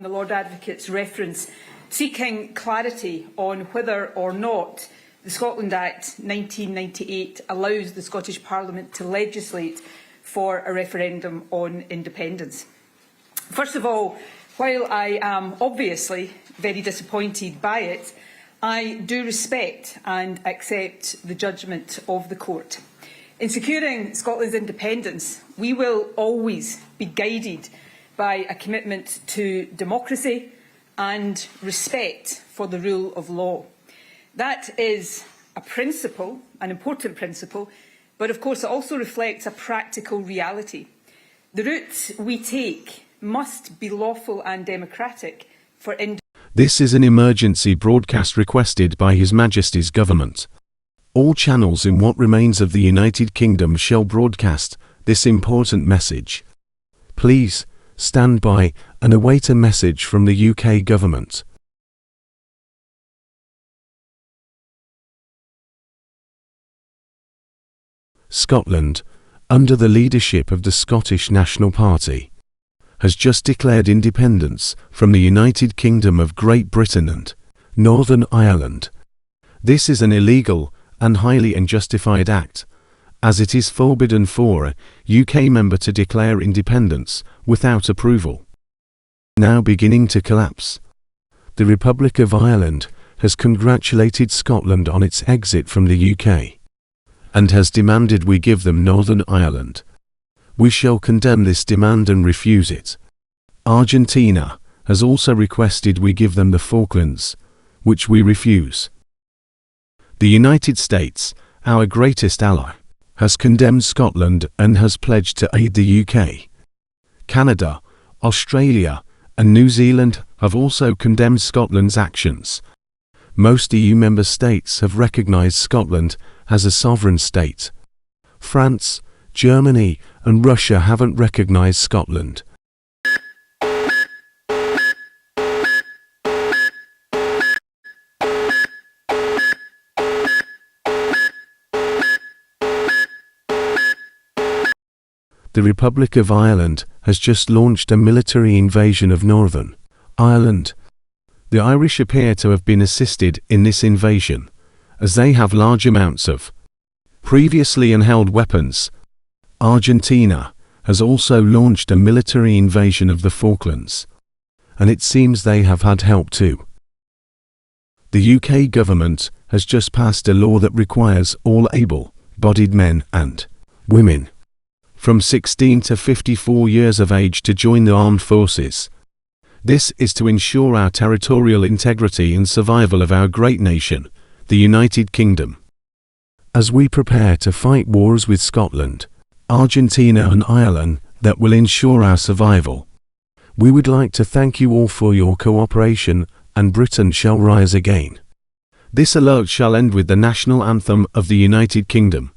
The Lord Advocate's reference seeking clarity on whether or not the Scotland Act 1998 allows the Scottish Parliament to legislate for a referendum on independence. First of all, while I am obviously very disappointed by it, I do respect and accept the judgment of the court. In securing Scotland's independence, we will always be guided by a commitment to democracy and respect for the rule of law. That is a principle, an important principle, but of course it also reflects a practical reality. The route we take must be lawful and democratic for This is an emergency broadcast requested by His Majesty's Government. All channels in what remains of the United Kingdom shall broadcast this important message. Please stand by and await a message from the UK Government. Scotland, under the leadership of the Scottish National Party, has just declared independence from the United Kingdom of Great Britain and Northern Ireland. This is an illegal and highly unjustified act, as it is forbidden for a UK member to declare independence without approval. Now beginning to collapse. The Republic of Ireland has congratulated Scotland on its exit from the UK, and has demanded we give them Northern Ireland. We shall condemn this demand and refuse it. Argentina has also requested we give them the Falklands, which we refuse. The United States, our greatest ally, has condemned Scotland and has pledged to aid the UK. Canada, Australia, and New Zealand have also condemned Scotland's actions. Most EU member states have recognised Scotland as a sovereign state. France, Germany, and Russia haven't recognised Scotland. The Republic of Ireland has just launched a military invasion of Northern Ireland. The Irish appear to have been assisted in this invasion, as they have large amounts of previously unheld weapons. Argentina has also launched a military invasion of the Falklands, and it seems they have had help too. The UK government has just passed a law that requires all able-bodied men and women from 16 to 54 years of age to join the armed forces. This is to ensure our territorial integrity and survival of our great nation, the United Kingdom. As we prepare to fight wars with Scotland, Argentina and Ireland that will ensure our survival, we would like to thank you all for your cooperation, and Britain shall rise again. This alert shall end with the national anthem of the United Kingdom.